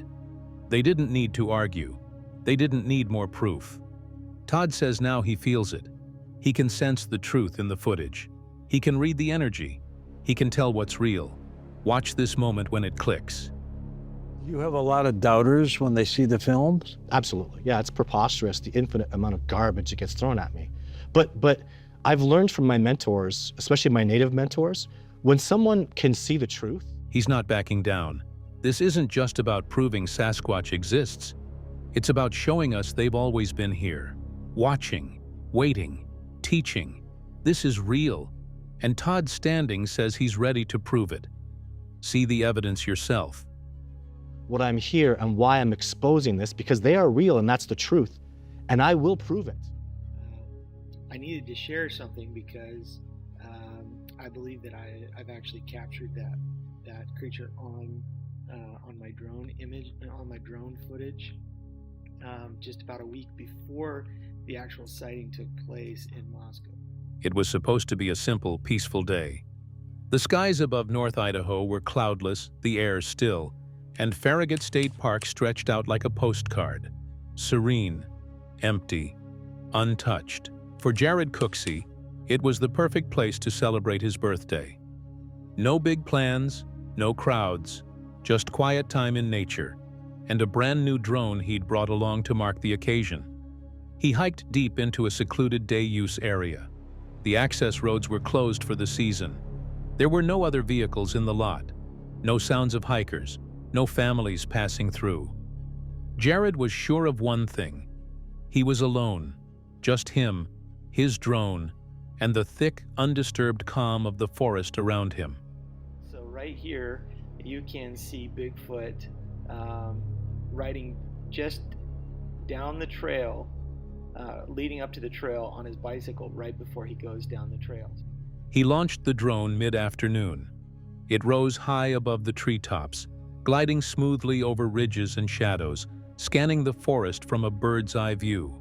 They didn't need to argue. They didn't need more proof. Todd says now he feels it. He can sense the truth in the footage. He can read the energy. He can tell what's real. Watch this moment when it clicks. You have a lot of doubters when they see the films? Absolutely. Yeah, it's preposterous, the infinite amount of garbage that gets thrown at me. But I've learned from my mentors, especially my native mentors, when someone can see the truth. He's not backing down. This isn't just about proving Sasquatch exists. It's about showing us they've always been here. Watching, waiting, teaching. This is real. And Todd Standing says he's ready to prove it. See the evidence yourself. What I'm here and why I'm exposing this, because they are real and that's the truth. And I will prove it. I needed to share something because I believe that I've actually captured that creature on my drone image, on my drone footage, just about a week before the actual sighting took place in Moscow. It was supposed to be a simple, peaceful day. The skies above North Idaho were cloudless, the air still, and Farragut State Park stretched out like a postcard. Serene, empty, untouched. For Jared Cooksey, it was the perfect place to celebrate his birthday. No big plans, no crowds, just quiet time in nature, and a brand new drone he'd brought along to mark the occasion. He hiked deep into a secluded day-use area. The access roads were closed for the season. There were no other vehicles in the lot, no sounds of hikers, no families passing through. Jared was sure of one thing. He was alone, just him, his drone, and the thick, undisturbed calm of the forest around him. So right here, you can see Bigfoot riding just down the trail, leading up to the trail on his bicycle right before he goes down the trail. He launched the drone mid-afternoon. It rose high above the treetops, gliding smoothly over ridges and shadows, scanning the forest from a bird's-eye view.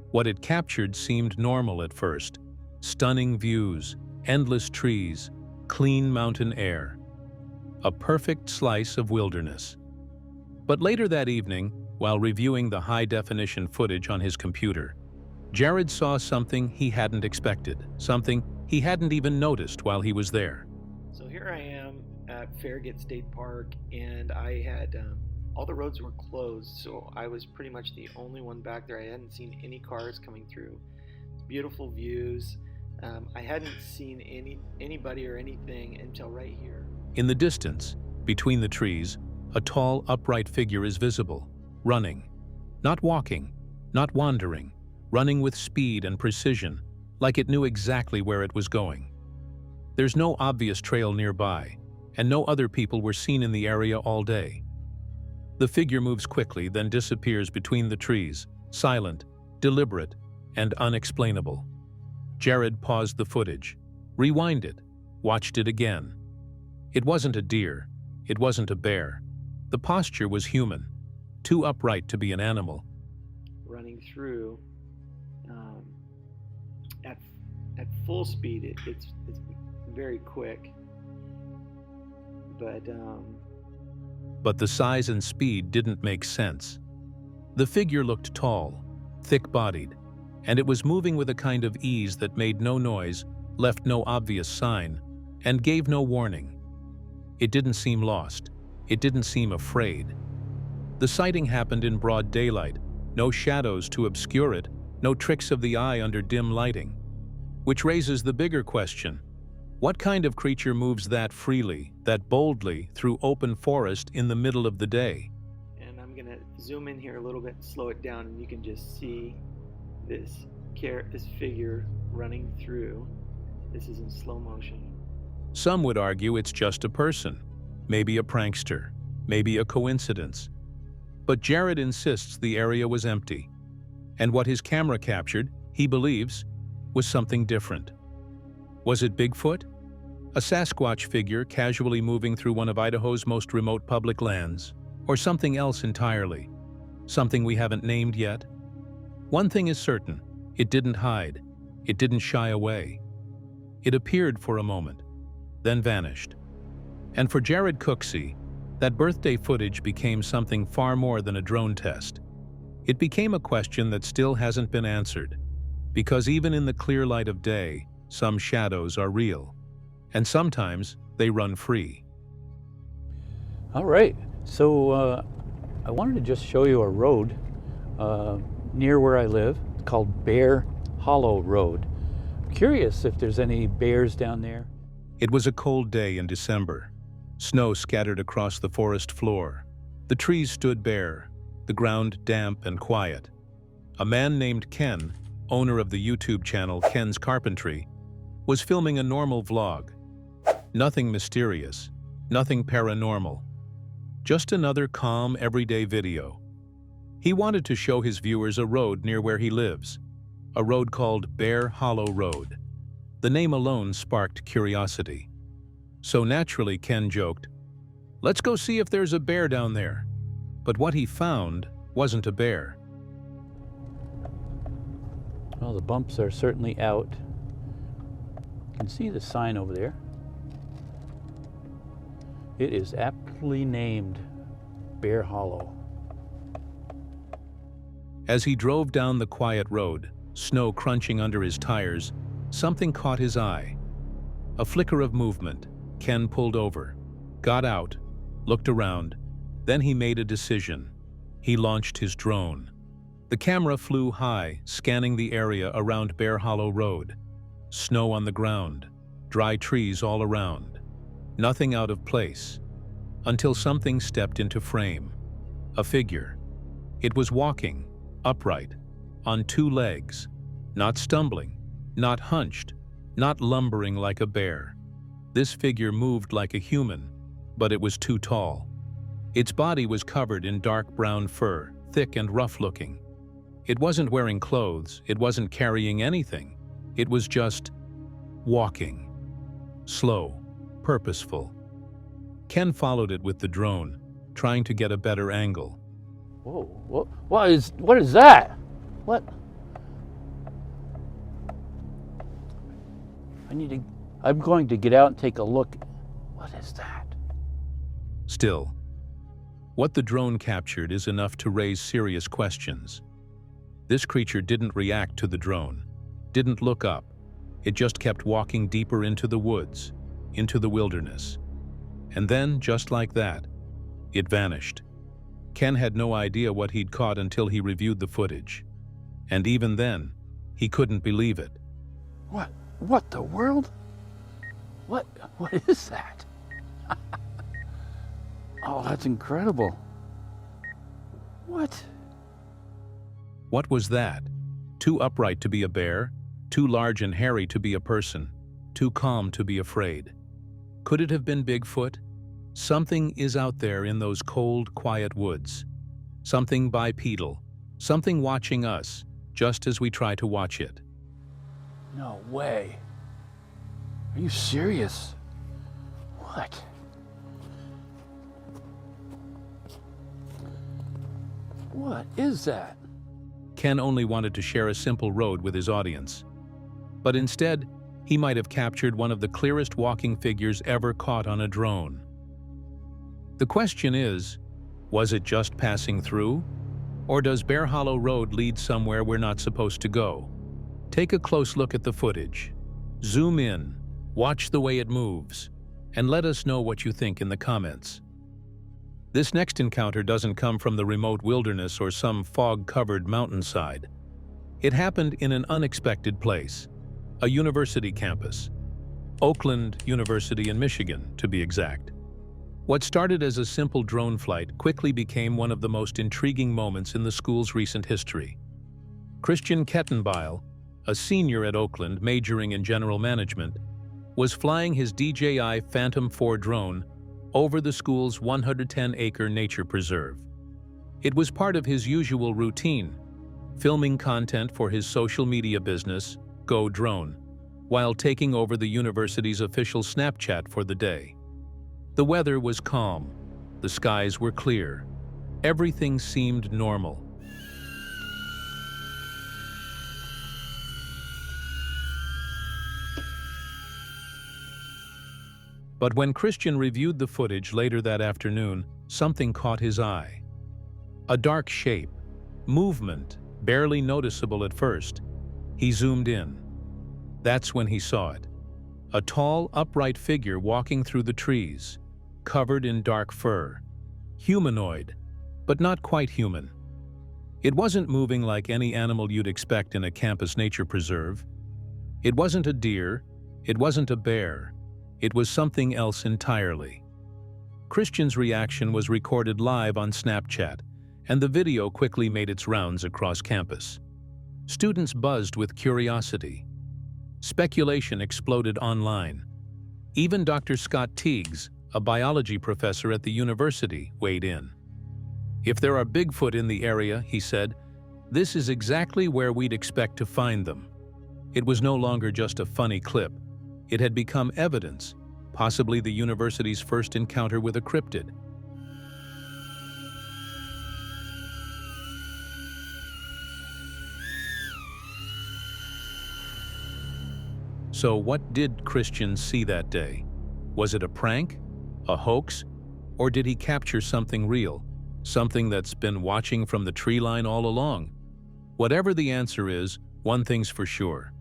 What it captured seemed normal at first. Stunning views, endless trees, clean mountain air. A perfect slice of wilderness. But later that evening, while reviewing the high-definition footage on his computer, Jared saw something he hadn't expected, something he hadn't even noticed while he was there. So here I am at Farragut State Park, and I had all the roads were closed, so I was pretty much the only one back there. I hadn't seen any cars coming through. Beautiful views. I hadn't seen anybody or anything until right here. In the distance, between the trees, a tall, upright figure is visible, running. Not walking, not wandering, running with speed and precision, like it knew exactly where it was going. There's no obvious trail nearby, and no other people were seen in the area all day. The figure moves quickly, then disappears between the trees, silent, deliberate, and unexplainable. Jared paused the footage, rewound it, watched it again. It wasn't a deer, it wasn't a bear. The posture was human, too upright to be an animal. Running through at full speed, it's very quick, but the size and speed didn't make sense. The figure looked tall, thick-bodied, and it was moving with a kind of ease that made no noise, left no obvious sign, and gave no warning. It didn't seem lost. It didn't seem afraid. The sighting happened in broad daylight, no shadows to obscure it, no tricks of the eye under dim lighting. Which raises the bigger question: what kind of creature moves that freely, that boldly, through open forest in the middle of the day? And I'm gonna zoom in here a little bit and slow it down, and you can just see this figure running through. This is in slow motion. Some would argue it's just a person, maybe a prankster, maybe a coincidence. But Jared insists the area was empty, and what his camera captured, he believes, was something different. Was it Bigfoot? A Sasquatch figure casually moving through one of Idaho's most remote public lands? Or something else entirely? Something we haven't named yet? One thing is certain, it didn't hide, it didn't shy away. It appeared for a moment, then vanished. And for Jared Cooksey, that birthday footage became something far more than a drone test. It became a question that still hasn't been answered, because even in the clear light of day, some shadows are real, and sometimes they run free. All right, so I wanted to just show you a road near where I live called Bear Hollow Road. I'm curious if there's any bears down there. It was a cold day in December. Snow scattered across the forest floor. The trees stood bare, the ground damp and quiet. A man named Ken, owner of the YouTube channel Ken's Carpentry, was filming a normal vlog. Nothing mysterious, nothing paranormal. Just another calm, everyday video. He wanted to show his viewers a road near where he lives, a road called Bear Hollow Road. The name alone sparked curiosity. So naturally, Ken joked, "Let's go see if there's a bear down there." But what he found wasn't a bear. Well, the bumps are certainly out. You can see the sign over there. It is aptly named Bear Hollow. As he drove down the quiet road, snow crunching under his tires, something caught his eye. A flicker of movement. Ken pulled over, got out, looked around. Then he made a decision. He launched his drone. The camera flew high, scanning the area around Bear Hollow Road. Snow on the ground, dry trees all around. Nothing out of place. Until something stepped into frame. A figure. It was walking, upright, on two legs, not stumbling, not hunched, not lumbering like a bear. This figure moved like a human, but it was too tall. Its body was covered in dark brown fur, thick and rough-looking. It wasn't wearing clothes, it wasn't carrying anything. It was just walking. Slow, purposeful. Ken followed it with the drone, trying to get a better angle. Whoa, what is that? What? I'm going to get out and take a look. What is that? Still, what the drone captured is enough to raise serious questions. This creature didn't react to the drone, didn't look up. It just kept walking deeper into the woods, into the wilderness. And then, just like that, it vanished. Ken had no idea what he'd caught until he reviewed the footage. And even then, he couldn't believe it. What the world? What is that? Oh, that's incredible. What? What was that? Too upright to be a bear, too large and hairy to be a person, too calm to be afraid. Could it have been Bigfoot? Something is out there in those cold, quiet woods. Something bipedal, something watching us, just as we try to watch it. No way. Are you serious? What? What is that? Ken only wanted to share a simple road with his audience. But instead, he might have captured one of the clearest walking figures ever caught on a drone. The question is, was it just passing through? Or does Bear Hollow Road lead somewhere we're not supposed to go? Take a close look at the footage. Zoom in, watch the way it moves, and let us know what you think in the comments. This next encounter doesn't come from the remote wilderness or some fog-covered mountainside. It happened in an unexpected place, a university campus. Oakland University in Michigan, to be exact. What started as a simple drone flight quickly became one of the most intriguing moments in the school's recent history. Christian Kettenbeil, a senior at Oakland majoring in general management, was flying his DJI Phantom 4 drone over the school's 110-acre nature preserve. It was part of his usual routine, filming content for his social media business, Go Drone, while taking over the university's official Snapchat for the day. The weather was calm, the skies were clear, everything seemed normal. But when Christian reviewed the footage later that afternoon, something caught his eye. A dark shape, movement, barely noticeable at first. He zoomed in. That's when he saw it. A tall, upright figure walking through the trees, covered in dark fur. Humanoid, but not quite human. It wasn't moving like any animal you'd expect in a campus nature preserve. It wasn't a deer, it wasn't a bear. It was something else entirely. Christian's reaction was recorded live on Snapchat, and the video quickly made its rounds across campus. Students buzzed with curiosity. Speculation exploded online. Even Dr. Scott Teagues, a biology professor at the university, weighed in. "If there are Bigfoot in the area," he said, "this is exactly where we'd expect to find them." It was no longer just a funny clip. It had become evidence, possibly the university's first encounter with a cryptid. So what did Christian see that day? Was it a prank? A hoax? Or did he capture something real? Something that's been watching from the tree line all along? Whatever the answer is, one thing's for sure.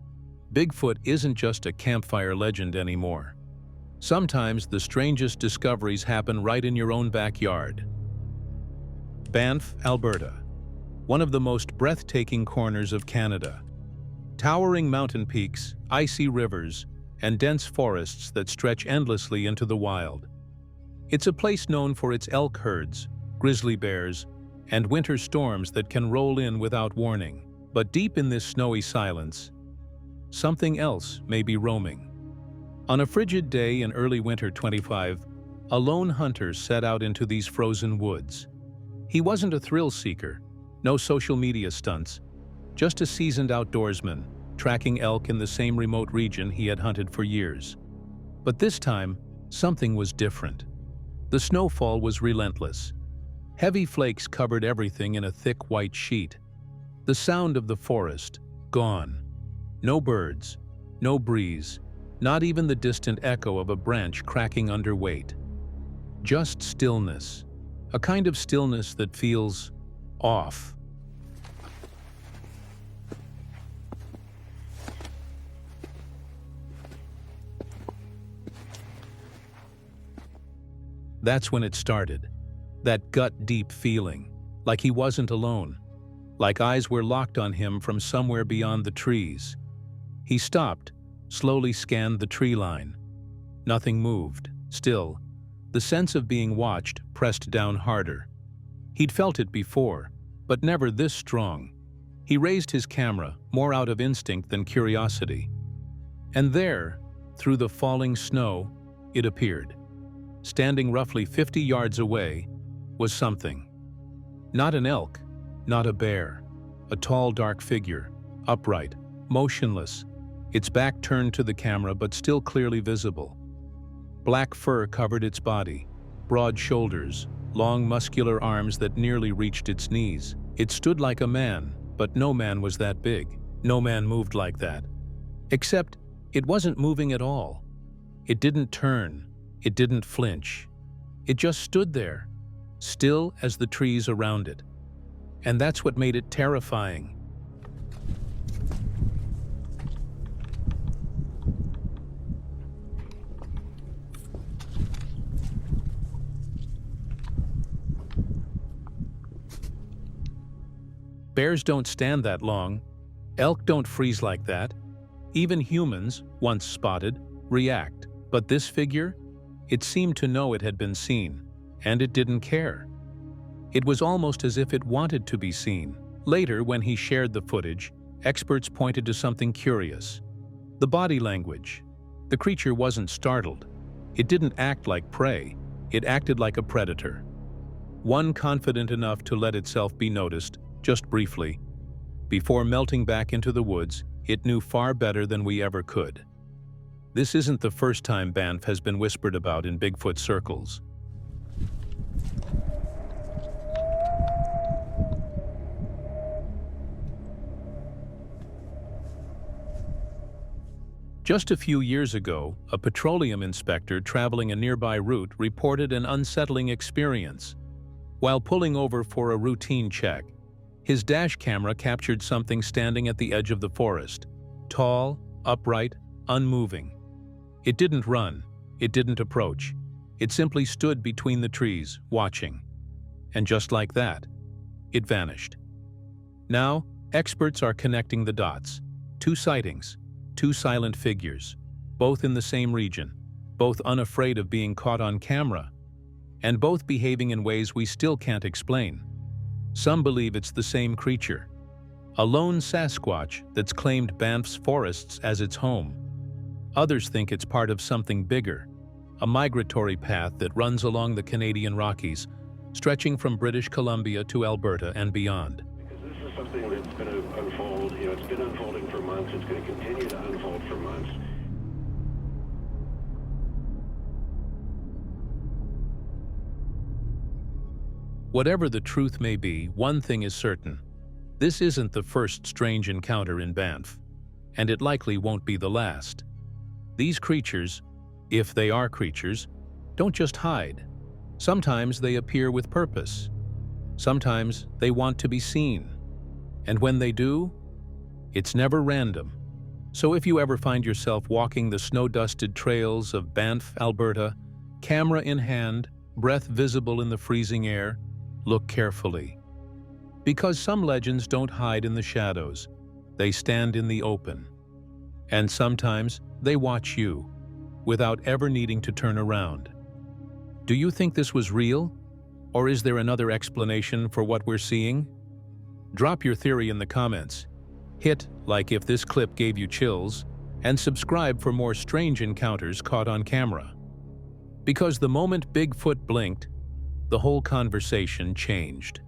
Bigfoot isn't just a campfire legend anymore. Sometimes the strangest discoveries happen right in your own backyard. Banff, Alberta, one of the most breathtaking corners of Canada. Towering mountain peaks, icy rivers, and dense forests that stretch endlessly into the wild. It's a place known for its elk herds, grizzly bears, and winter storms that can roll in without warning. But deep in this snowy silence, something else may be roaming. On a frigid day in early winter 25, a lone hunter set out into these frozen woods. He wasn't a thrill seeker, no social media stunts, just a seasoned outdoorsman, tracking elk in the same remote region he had hunted for years. But this time, something was different. The snowfall was relentless. Heavy flakes covered everything in a thick white sheet. The sound of the forest, gone. No birds, no breeze, Not even the distant echo of a branch cracking under weight. Just stillness. A kind of stillness that feels off. That's when it started. That gut-deep feeling, like he wasn't alone, like eyes were locked on him from somewhere beyond the trees. He stopped, slowly scanned the tree line. Nothing moved. Still, the sense of being watched pressed down harder. He'd felt it before, but never this strong. He raised his camera, more out of instinct than curiosity. And there, through the falling snow, it appeared. Standing roughly 50 yards away was something. Not an elk, not a bear. A tall, dark figure, upright, motionless, its back turned to the camera but still clearly visible. Black fur covered its body, broad shoulders, long muscular arms that nearly reached its knees. It stood like a man, but no man was that big. No man moved like that. Except it wasn't moving at all. It didn't turn. It didn't flinch. It just stood there, still as the trees around it. And that's what made it terrifying. Bears don't stand that long. Elk don't freeze like that. Even humans, once spotted, react. But this figure? It seemed to know it had been seen, and it didn't care. It was almost as if it wanted to be seen. Later, when he shared the footage, experts pointed to something curious. The body language. The creature wasn't startled. It didn't act like prey. It acted like a predator. One confident enough to let itself be noticed, just briefly. Before melting back into the woods, it knew far better than we ever could. This isn't the first time Banff has been whispered about in Bigfoot circles. Just a few years ago, a petroleum inspector traveling a nearby route reported an unsettling experience. While pulling over for a routine check, his dash camera captured something standing at the edge of the forest, tall, upright, unmoving. It didn't run. It didn't approach. It simply stood between the trees, watching. And just like that, it vanished. Now, experts are connecting the dots. 2 sightings, 2 silent figures, both in the same region, both unafraid of being caught on camera, and both behaving in ways we still can't explain. Some believe it's the same creature, a lone Sasquatch that's claimed Banff's forests as its home. Others think it's part of something bigger, a migratory path that runs along the Canadian Rockies, stretching from British Columbia to Alberta and beyond. Because this is something that's going to unfold. It's been unfolding for months. It's going to continue to unfold for months. Whatever the truth may be, one thing is certain. This isn't the first strange encounter in Banff, and it likely won't be the last. These creatures, if they are creatures, don't just hide. Sometimes they appear with purpose. Sometimes they want to be seen. And when they do, it's never random. So if you ever find yourself walking the snow-dusted trails of Banff, Alberta, camera in hand, breath visible in the freezing air, look carefully. Because some legends don't hide in the shadows. They stand in the open. And sometimes they watch you, without ever needing to turn around. Do you think this was real? Or is there another explanation for what we're seeing? Drop your theory in the comments. Hit like if this clip gave you chills, and subscribe for more strange encounters caught on camera. Because the moment Bigfoot blinked, the whole conversation changed.